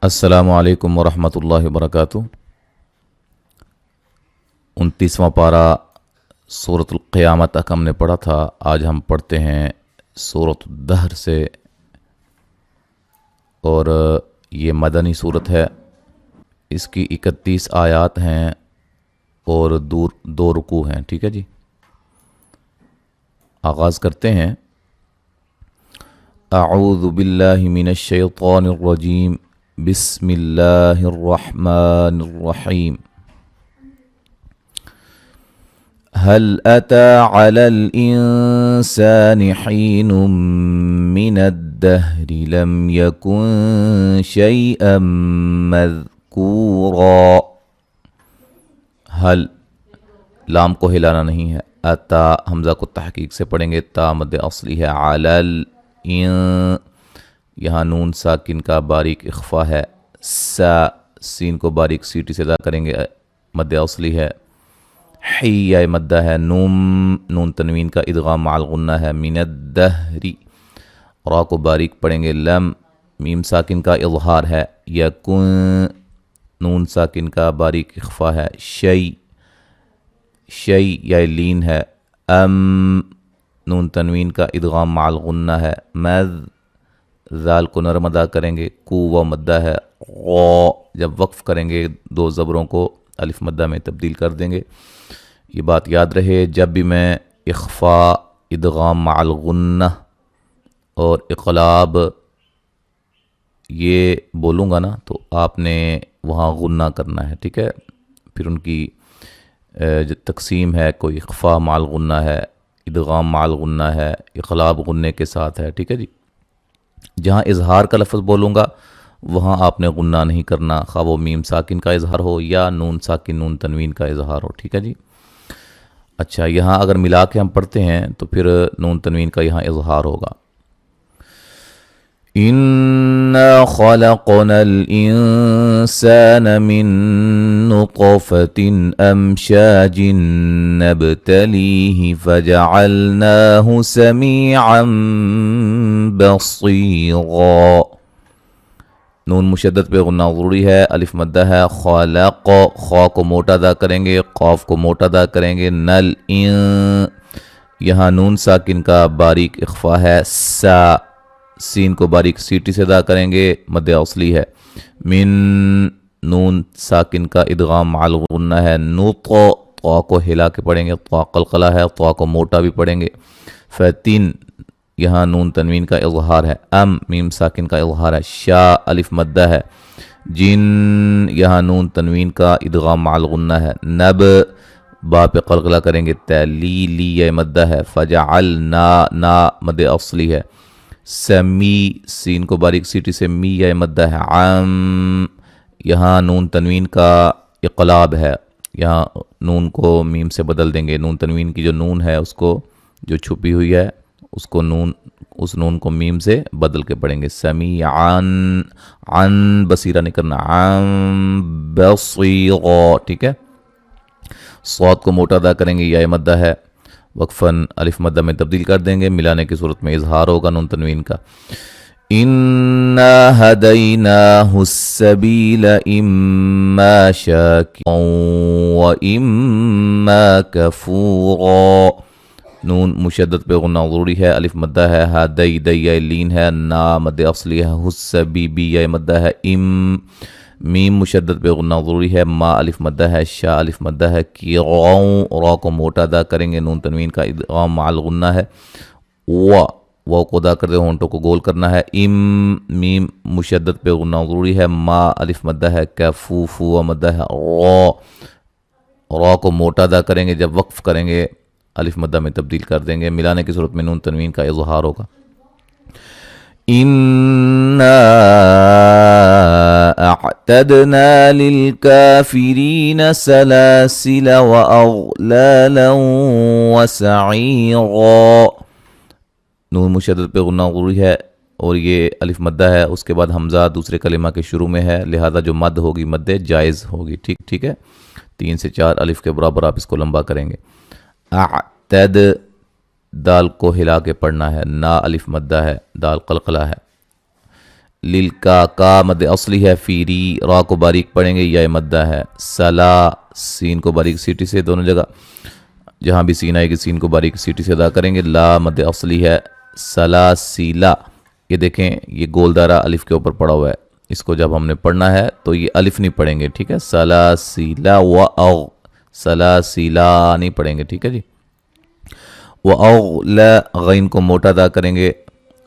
السلام علیکم ورحمۃ اللہ وبرکاتہ۔ 29واں پارہ سورۃ القیامت تک ہم نے پڑھا تھا۔ آج ہم پڑھتے ہیں سورۃ الدہر سے، اور یہ مدنی سورت ہے۔ اس کی 31 آیات ہیں اور دو رکوع ہیں۔ ٹھیک ہے جی، آغاز کرتے ہیں۔ اعوذ باللہ من الشیطان الرجیم، بسم اللہ الرحمن الرحیم۔ هل أتى على الإنسان حين من الدهر لم يكن شيئا مذكورا۔ ہل لام کو ہلانا نہیں ہے، اتا حمزہ کو تحقیق سے پڑھیں گے، تا مد اصلی ہے، علل یہاں نون ساکن کا باریک اخفا ہے، سا سین کو باریک سیٹی سے ادا کریں گے، مد اصلی ہے، حی یا مدہ ہے، نون تنوین کا ادغام مع الغنہ ہے، من الدہری را کو باریک پڑھیں گے، لم میم ساکن کا اظہار ہے، یکن نون ساکن کا باریک اخفا ہے، شی یا لین ہے، نون تنوین کا ادغام مع الغنہ ہے، ذال کو نرم ادا کریں گے، کو و مدہ ہے، غو جب وقف کریں گے دو زبروں کو الف مدہ میں تبدیل کر دیں گے۔ یہ بات یاد رہے، جب بھی میں اخفا، ادغام مع الغنہ اور اقلاب یہ بولوں گا نا تو آپ نے وہاں غنہ کرنا ہے۔ ٹھیک ہے، پھر ان کی جو تقسیم ہے، کوئی اخفا مع الغنہ ہے، ادغام مع الغنہ ہے، اقلاب غنے کے ساتھ ہے۔ ٹھیک ہے جی، جہاں اظہار کا لفظ بولوں گا وہاں آپ نے غنہ نہیں کرنا، خواہ وہ میم ساکن کا اظہار ہو یا نون ساکن نون تنوین کا اظہار ہو۔ ٹھیک ہے جی، اچھا یہاں اگر ملا کے ہم پڑھتے ہیں تو پھر نون تنوین کا یہاں اظہار ہوگا۔ اِنَّا خَلَقْنَا الْإِنسَانَ مِن نُطْفَةٍ أَمْشَاجٍ نَبْتَلِيهِ فَجَعَلْنَاهُ سَمِيعًا بَصِيرًا۔ نون مشدد پہ غنہ ضروری ہے، الف مدہ ہے، خلق خا کو موٹا ادا کریں گے، قاف کو موٹا ادا کریں گے، نل یہاں نون ساکن کا باریک اخفا ہے، سا سین کو باریک سیٹی سے ادا کریں گے، مد اصلی ہے، من نون ساکن کا ادغام مع الغنہ ہے، طا کو ہلا کے پڑھیں گے، طا قلقلہ ہے، طا کو موٹا بھی پڑھیں گے، فتن یہاں نون تنوین کا اظہار ہے، میم ساکن کا اظہار ہے، شا الف مدہ ہے، جن یہاں نون تنوین کا ادغام مع الغنہ ہے، نب با پہ قلقلہ کریں گے، لی یا مدہ ہے، فجعلنا مد اصلی ہے، سمی سین کو باریک سیٹی سے می یا مدہ ہے، یہاں نون تنوین کا اقلاب ہے، یہاں نون کو میم سے بدل دیں گے، نون تنوین کی جو نون ہے اس کو جو چھپی ہوئی ہے اس نون کو میم سے بدل کے پڑھیں گے، سمیعان عن بصیرہ نہیں کرنا، عن بصیرا۔ ٹھیک ہے، صوت کو موٹا ادا کریں گے، یا مدہ ہے، وقفاً الف مدہ میں تبدیل کر دیں گے، ملانے کی صورت میں اظہار ہوگا نون تنوین کا۔ اِنَّا هَدَيْنَاهُ السَّبِيلَ إِمَّا شَاكِرًا وَإِمَّا كَفُورًا۔ نون مشدد پہ غنہ ضروری ہے، الف مدہ ہے، ہدی دیا لین ہے، نا مد اصلی ہے، حسبی بی یا مدہ ہے، میم مشدد پہ غنہ ضروری ہے، ما الف مدہ ہے، شا الف مدہ ہے، کی را کو موٹا ادا کریں گے، نون تنوین کا ادغام مع الغنہ ہے، و کو ادا کرتے ہونٹوں کو گول کرنا ہے، میم مشدد پہ غنہ ضروری ہے، ما الف مدہ ہے، فو مدہ ہے، را کو موٹا ادا کریں گے، جب وقف کریں گے الف مدہ میں تبدیل کر دیں گے، ملانے کی صورت میں نون تنوین کا اظہار ہوگا۔ اِنَّا اعْتَدْنَا لِلْكَافِرِينَ سَلَاسِلَ وَأَغْلَالًا وَسَعِيرًا۔ نون مشدد پہ غنہ ضروری ہے اور یہ الف مدہ ہے، اس کے بعد حمزہ دوسرے کلمہ کے شروع میں ہے، لہذا جو مد ہوگی مد جائز ہوگی۔ ٹھیک ہے، 3 سے 4 الف کے برابر آپ اس کو لمبا کریں گے۔ اعتد دال کو ہلا کے پڑھنا ہے، نا الف مدہ ہے، دال قلقلہ ہے، لیل کا مد اصلی ہے، فیری را کو باریک پڑھیں گے، یا مدہ ہے، سلا سین کو باریک سیٹی سے دونوں جگہ جہاں بھی سین آئے گی سین کو باریک سیٹی سے ادا کریں گے، لا مد اصلی ہے، سلا سیلا، یہ دیکھیں یہ گول دائرہ الف کے اوپر پڑا ہوا ہے، اس کو جب ہم نے پڑھنا ہے تو یہ الف نہیں پڑھیں گے، ٹھیک ہے، سلا سیلا و او، سلا سیلا نہیں پڑھیں گے، ٹھیک ہے جی، و او لا، غین کو موٹا ادا کریں گے،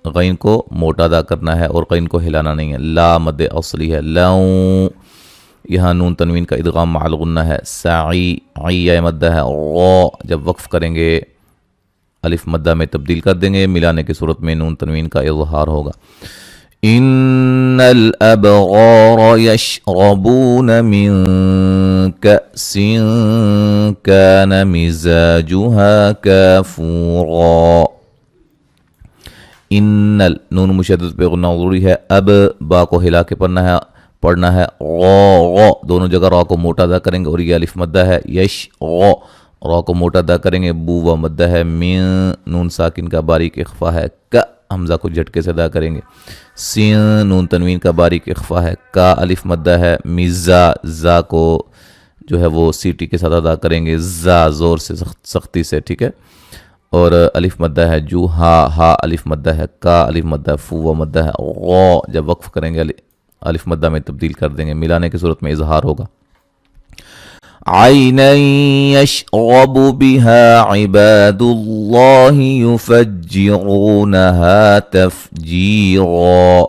غین کو موٹا ادا کرنا ہے اور غین کو ہلانا نہیں ہے، لا مد اصلی ہے، لاؤں، یہاں نون تنوین کا ادغام مع الغنہ ہے، سعی عی یا مدہ ہے، غا جب وقف کریں گے الف مدہ میں تبدیل کر دیں گے، ملانے کی صورت میں نون تنوین کا اظہار ہوگا۔ ان الابغار یشربون من کأس کان مزاجها کافورا، ان نون مشدد پہ غنہ ضروری ہے، اب با کو ہلا کے پڑھنا ہے، غا دونوں جگہ را کو موٹا ادا کریں گے اور یہ الف مدہ ہے، یش غا را کو موٹا ادا کریں گے، بو و مدہ ہے، من نون ساکن کا باریک اخفا ہے، کا حمزہ کو جھٹکے سے ادا کریں گے، سین نون تنوین کا باریک اخفا ہے، کا الف مدہ ہے، مزا زا کو جو ہے وہ سیٹی کے ساتھ ادا کریں گے، زا زور سے سختی سے، ٹھیک ہے، اور الف مدہ ہے، جو ہا الف مدہ ہے، کا الف مدہ ہے، فو و مدہ ہے، غا جب وقف کریں گے الف مدہ میں تبدیل کر دیں گے، ملانے کی صورت میں اظہار ہوگا۔ عینا یشرب بها عباد اللہ یفجرونها تفجیرا،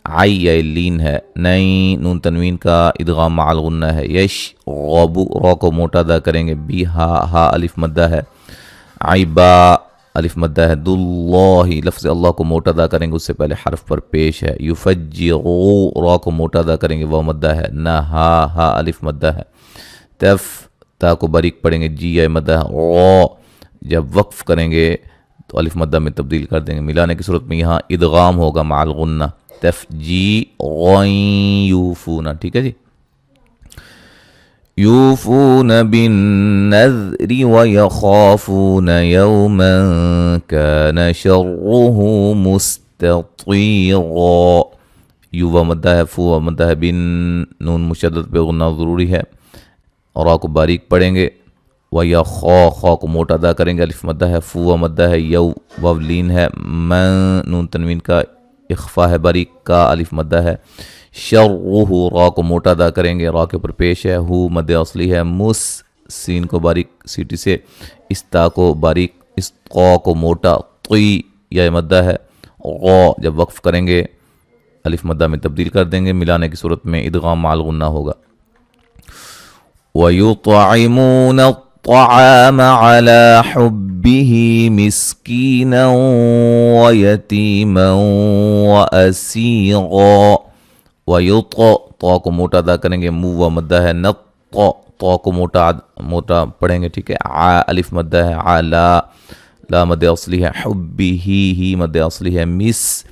عی لین ہے، نئی نون تنوین کا ادغام مع الغنہ ہے، یشرب را کو موٹا ادا کریں گے، ہا الف مدہ ہے، عبا الف مدہ ہے، داللہ لفظ اللہ کو موٹا ادا کریں گے، اس سے پہلے حرف پر پیش ہے، یفجرو را کو موٹا ادا کریں گے، وہ مدہ ہے، ہا الف مدہ ہے، تف تا کو باریک پڑھیں گے، جی یا مدہ ہے، غا جب وقف کریں گے تو الف مدہ میں تبدیل کر دیں گے، ملانے کی صورت میں یہاں ادغام ہوگا مع الغنہ، تف جی غین یوفونا، ٹھیک ہے جی، یوفون بالنذر ویخافون یوما کان شرہ مستطیرا، یو و مدہ ہے، فو و مدہ ہے، بن نون مشدد پہ غنہ ضروری ہے، را کو باریک پڑھیں گے، ویا خا کو موٹا ادا کریں گے، الف مدہ ہے، فو و مدہ ہے، یو واو لین ہے، من نون تنوین کا اخفا ہے باریک، کا الف مدہ ہے، شرہ را کو موٹا ادا کریں گے، را کے پر پیش ہے، ہو مد اصلی ہے، مس سین کو باریک سیٹی سے، اس تا کو باریک، اس قا کو موٹا، طی یا مدہ ہے، غا جب وقف کریں گے الف مدہ میں تبدیل کر دیں گے، ملانے کی صورت میں ادغام مع الغنہ ہوگا۔ وَيُطْعِمُونَ الطَّعَامَ عَلَى حُبِّهِ مِسْكِينًا وَيَتِيمًا وَأَسِيرًا، تا کو موٹا ادا کریں گے، مو و مدہ ہے، تا کو موٹا پڑھیں گے، ٹھیک ہے، الف مدہ ہے، لا مد اصلی ہے، حُبِّهِ مد اصلی ہے، مس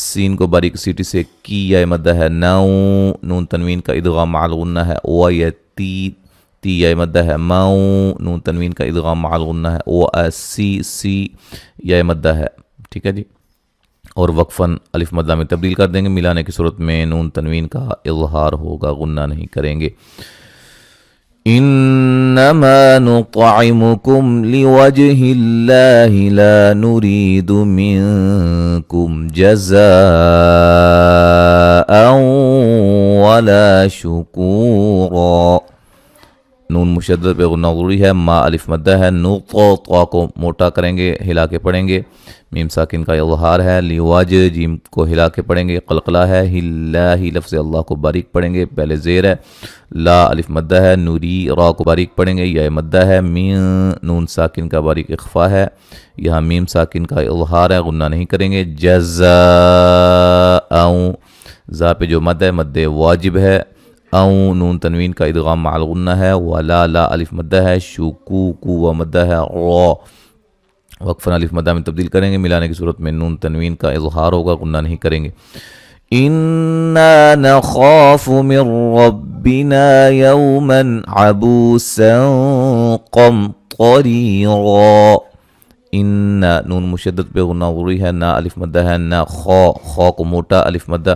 سین کو باریک سیٹی سے، کی یا مدہ ہے، نون تنوین کا ادغام مع الغنہ ہے، وَيَتِي تی یا مدہ ہے، نون تنوین کا ادغام مع الغنہ ہے، سی یا مدہ ہے، ٹھیک ہے جی، اور وقفاً الف مدہ میں تبدیل کر دیں گے، ملانے کی صورت میں نون تنوین کا اظہار ہوگا، غنہ نہیں کریں گے۔ انما نطعمكم لوجه الله لا نريد منكم جزاء ولا شکورا، نون مشدد پہ غنہ ضروری ہے، ما الف مدہ ہے، تا کو موٹا کریں گے، ہلا کے پڑھیں گے، میم ساکن کا اظہار ہے، لیواج جیم کو ہلا کے پڑھیں گے، قلقلہ ہے، ہی لفظ اللہ کو باریک پڑھیں گے، پہلے زیر ہے، لا الف مدہ ہے، نوری را کو باریک پڑھیں گے، یا مدہ ہے، نون ساکن کا باریک اخفا ہے، یہاں میم ساکن کا اظہار ہے، غنہ نہیں کریں گے، جزاء زا پہ جو مد ہے مد واجب ہے، او نون تنوین کا ادغام مع الغنہ ہے، ولا لا الف مدہ ہے، شکوکو و مدہ ہے، را وقفاً الف مدہ میں تبدیل کریں گے، ملانے کی صورت میں نون تنوین کا اظہار ہوگا، غنہ نہیں کریں گے۔ اِنَّا نَخَافُ مِن رَبِّنَا يَوْمًا عَبُوسًا قَمْطَرِيرًا، ان نون مشدد پہ غنہ ضروری ہے، نا الف مدہ ہے، نا خا کو موٹا الف مدہ،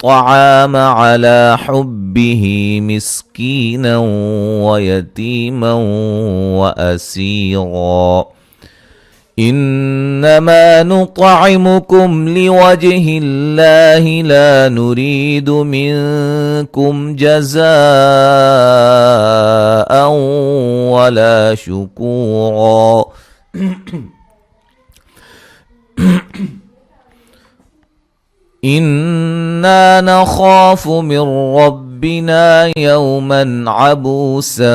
الطعام على حبه مسكينا ويتيما وأسيرا। إنما نطعمكم لوجه الله لا نريد منكم جزاء ولا شكورا। إنا نخاف من ربنا يوما عبوسا